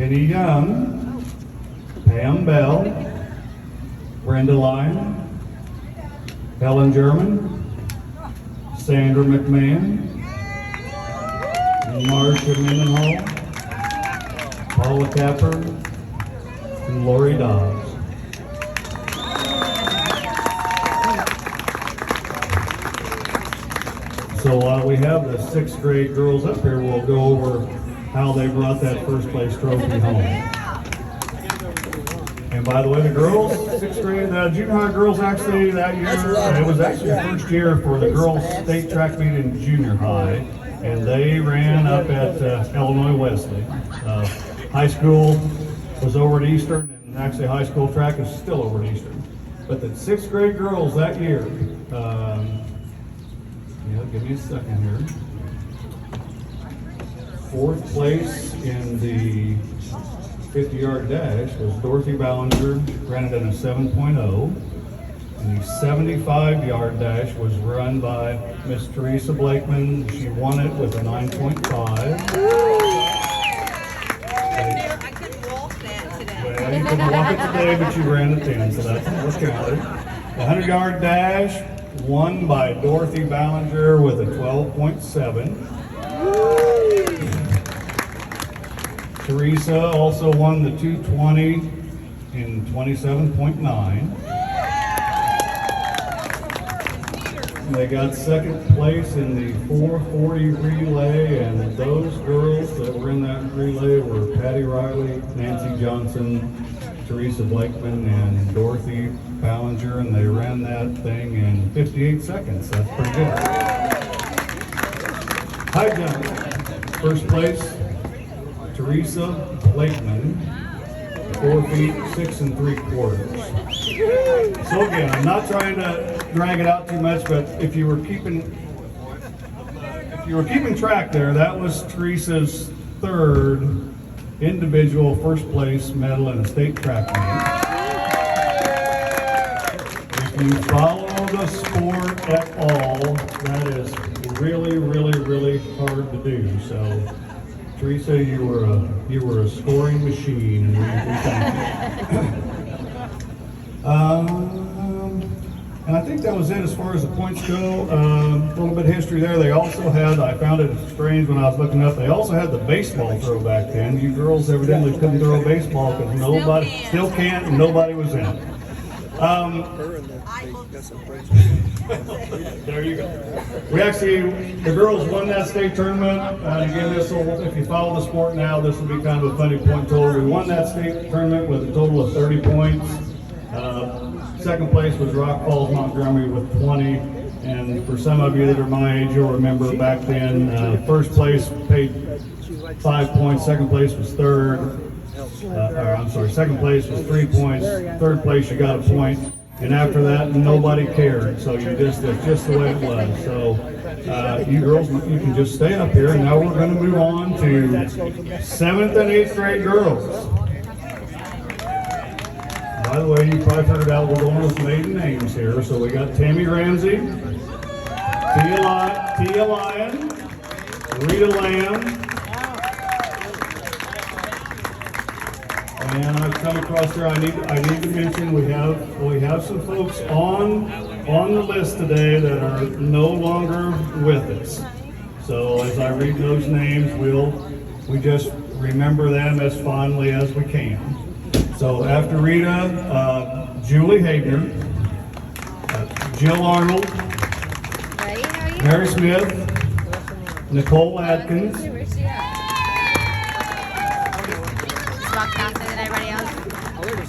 Penny Young, Pam Bell, Brenda Lyon, Helen German, Sandra McMahon, Marcia Mendenhall, Paula Capper, and Lori Dobbs. So while we have the 6th grade girls up here, we'll go over how they brought that first place trophy home. And by the way, the girls, 6th grade, the junior high girls actually that year, it was actually the first year for the girls state track meet in junior high, and they ran up at Illinois Wesley. High school was over at Eastern, and actually high school track is still over at Eastern. But the 6th grade girls that year, give me a second here. 4th place in the 50-yard dash was Dorothy Ballinger, ran it in a 7.0. And the 75-yard dash was run by Miss Teresa Blakeman. She won it with a 9.5. I couldn't walk that today. Well, you couldn't walk it today, but you ran it 10, so that's counted. The 100-yard dash won by Dorothy Ballinger with a 12.7. Teresa also won the 220 in 27.9. They got 2nd place in the 440 relay, and those girls that were in that relay were Patty Riley, Nancy Johnson, Teresa Blakeman, and Dorothy Ballinger, and they ran that thing in 58 seconds. That's pretty good. High jump, 1st place, Teresa Blakeman, 4 feet 6 3/4. So again, I'm not trying to drag it out too much, but if you were keeping track there, that was Teresa's 3rd individual 1st place medal in a state track meet. If you follow the sport at all, that is really, really, really hard to do. So, Teresa, you were a scoring machine, and we thank you. And I think that was it as far as the points go. A little bit of history there. They also had, I found it strange when I was looking up, they also had the baseball throw back then. You girls evidently couldn't throw a baseball because nobody, still can't, and nobody was in it. There you go. We actually, the girls won that state tournament. And again, this will, if you follow the sport now, this will be kind of a funny point total. We won that state tournament with a total of 30 points. 2nd place was Rock Falls, Montgomery with 20. And for some of you that are my age, you'll remember back then, 1st place paid 5 points, 2nd place was 3rd. 2nd place was 3 points, 3rd place you got a point, and after that nobody cared. So that's just the way it was. So you girls, you can just stay up here, and now we're going to move on to 7th and 8th grade girls. By the way, you probably figured out we're going with maiden names here. So we got Tammy Ramsey, Tia Lyon, Rita Lamb, and I've come across here. I need to mention we have some folks on the list today that are no longer with us. So as I read those names, we just remember them as fondly as we can. So after Rita, Julie Hager, Jill Arnold, Mary Smith, Nicole Atkins,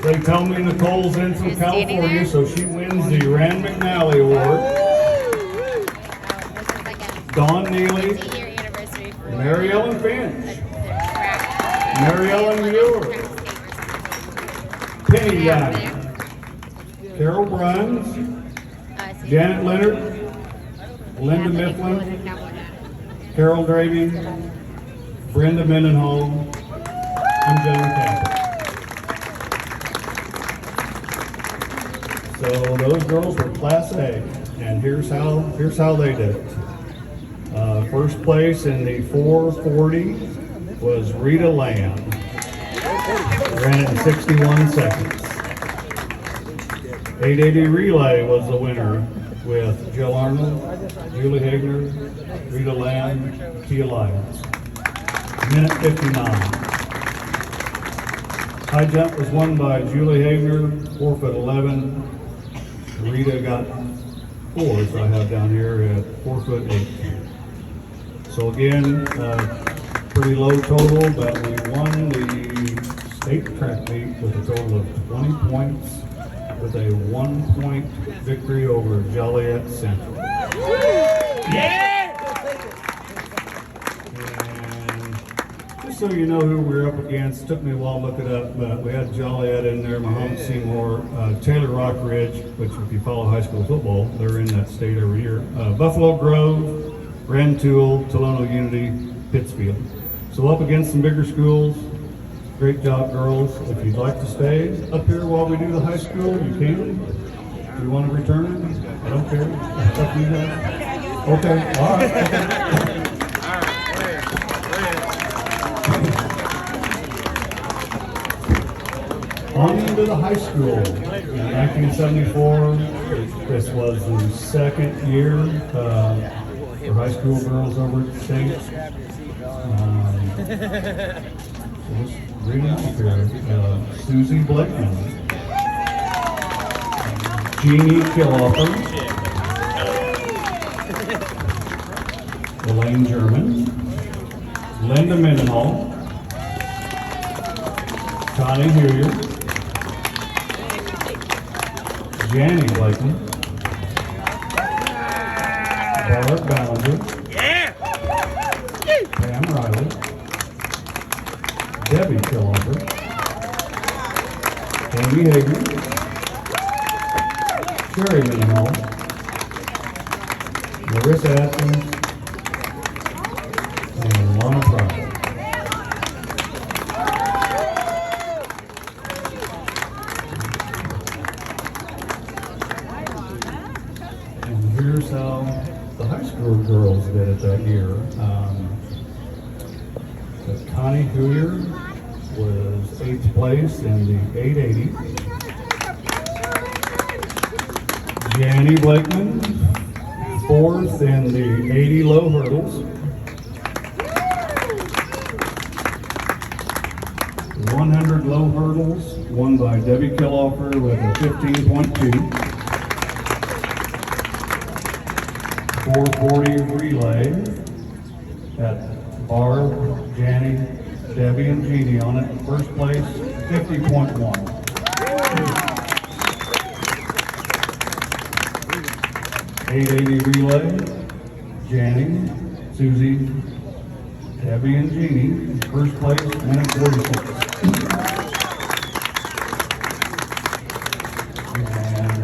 they tell me Nicole's in from California, so she wins the Rand McNally Award. Dawn Neely, Mary Ellen Finch, Mary Ellen Muir, Penny Young, Carol Bruns, Janet Leonard, Linda Mifflin, Carol Dravey, Brenda Mendenhall, and Joan Campbell. So those girls were Class A, and here's how they did it. First place in the 440 was Rita Lamb. Ran it in 61 seconds. 880 relay was the winner with Jill Arnold, Julie Hagner, Rita Lamb, Tia Lyons. Minute 59. High jump was won by Julie Hagner, 4'11". Rita got 4s I have down here at 4'8". So again, pretty low total, but we won the state track meet with a total of 20 points with a 1-point victory over Joliet Central. Yeah! And just so you know who we're up against, took me a while to look it up, but we had Joliet in there, Mahomet Seymour, Taylor Rock Ridge, which if you follow high school football, they're in that state every year, Buffalo Grove, Rantoul, Tolono Unity, Pittsfield. So up against some bigger schools. Great job, girls. If you'd like to stay up here while we do the high school, you can. If you want to return, I don't care. It's up to you guys. Okay, all right. On into the high school. In 1974, this was the second year for high school girls over at the state. Let's read it off here. Susie Blakeman, Jeannie Killoffer, Elaine German, Linda Mendenhall, Connie Hilliard, Jannie Blakeman, Barb Ballinger, Pam Riley, Debbie Killoffer, Amy Hager, Sherry Mendenhall, Marissa Atkins, and Lana Pryor. And here's how the high school girls did it that year. Connie Hilliard was 8th place in the 880. Jannie Blakeman, 4th in the 80 low hurdles. 100 low hurdles, won by Debbie Killoffer with a 15.2. 440 relay at Barb, Jannie, Debbie, and Jeannie on it. First place, 50.1. .880 relay, Jannie, Susie, Debbie, and Jeannie. First place, minute 46.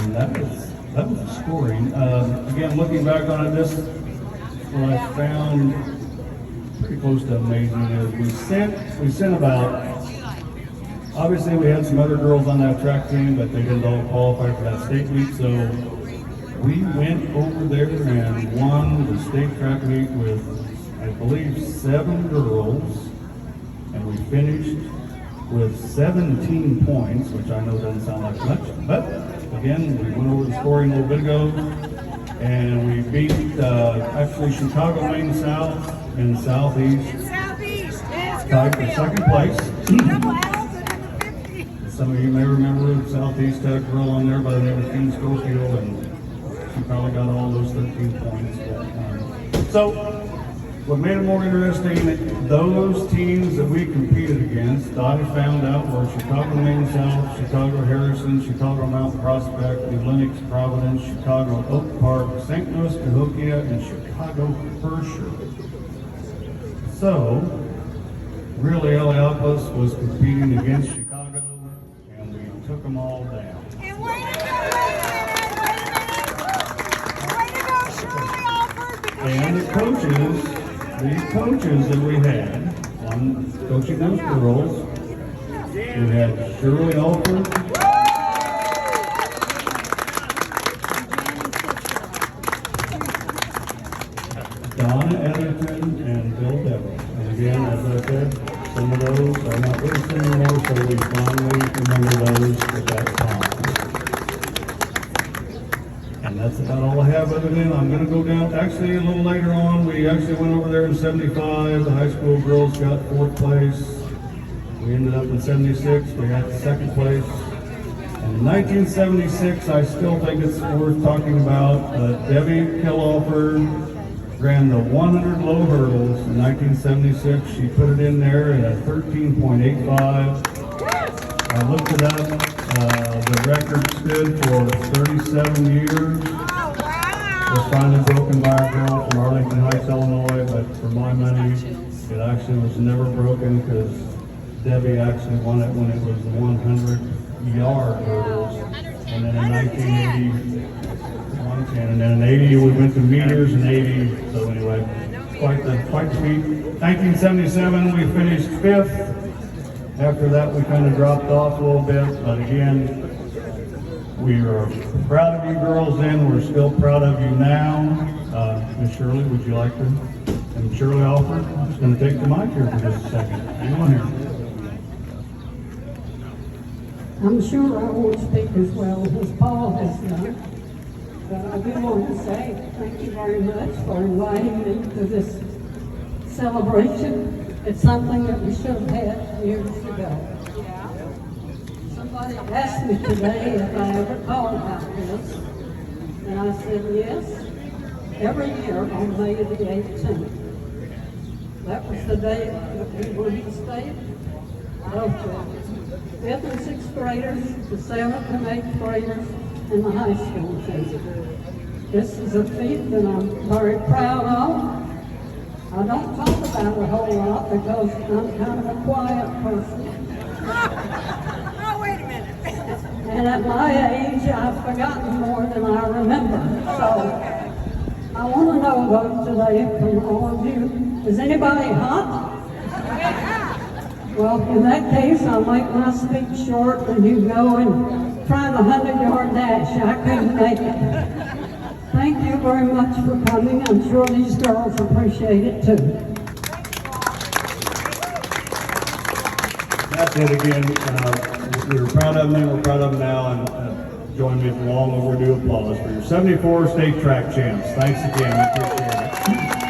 And that was the scoring. Again, looking back on it, this what I found pretty close to amazing is we sent about, obviously we had some other girls on that track team, but they didn't all qualify for that state meet, so we went over there and won the state track meet with, I believe, 7 girls, and we finished with 17 points, which I know doesn't sound like much, but again, we went over the scoring a little bit ago, and we beat actually Chicago Main South and Southeast. Tied for second place. Some of you may remember Southeast had a girl on there by the name of King Schofield, and she probably got all those 13 points. So, what made it more interesting, those teams that we competed against, I found out were Chicago Main South, Chicago Harrison, Chicago Mount Prospect, New Lenox, Providence, Chicago Oak Park, St. Louis Cahokia, and Chicago Herscher. So, really, Illiopolis was competing against Chicago, and we took them all down. And way to go, Shirley Alford! And the coaches that we had on coaching those girls, we had Shirley Alford, Donna Etherton, and Bill Devil. And again, as I said, some of those they're not racing anymore, so we finally remember those at that time. And that's about all I have other than I'm gonna go down, actually a little later on, we actually went over there in 75, the high school girls got 4th place. We ended up in 76, we got 2nd place. And in 1976, I still think it's worth talking about, Debbie Killoffer ran the 100 low hurdles in 1976. She put it in there at 13.85. I looked it up. The record stood for 37 years. Oh, wow. It was finally broken by a girl from Arlington Heights, Illinois, but for my money, it actually was never broken because Debbie actually won it when it was 100-yard hurdles. And then in 1980, and then in 80 we went to meters and 80. So anyway, quite the feat. 1977 we finished 5th. After that we kind of dropped off a little bit, but again, we are proud of you girls then. We're still proud of you now. Miss Shirley, would you like to? And Shirley Alford, I'm just going to take the mic here for just a second. Hang on here. I'm sure I won't speak as well as Paul has done, but I do want to say thank you very much for inviting me to this celebration. It's something that we should have had years ago. Somebody asked me today if I ever thought about this, and I said yes, every year on May the 18th. That was the day that we won the state of the 5th and 6th graders, the 7th and 8th graders, and the high school team. This is a feat that I'm very proud of. I don't talk about it a whole lot because I'm kind of a quiet person. Oh, wait a minute. And at my age, I've forgotten more than I remember. So I want to know though today from all of you, is anybody hot? Well, in that case, I'll make my speech short and you go and try the 100-yard dash. I couldn't make it. Thank you very much for coming. I'm sure these girls appreciate it too. That's it again. We were proud of them then, we're proud of them now, and join me in long overdue applause for your 74 state track champs. Thanks again. We appreciate it.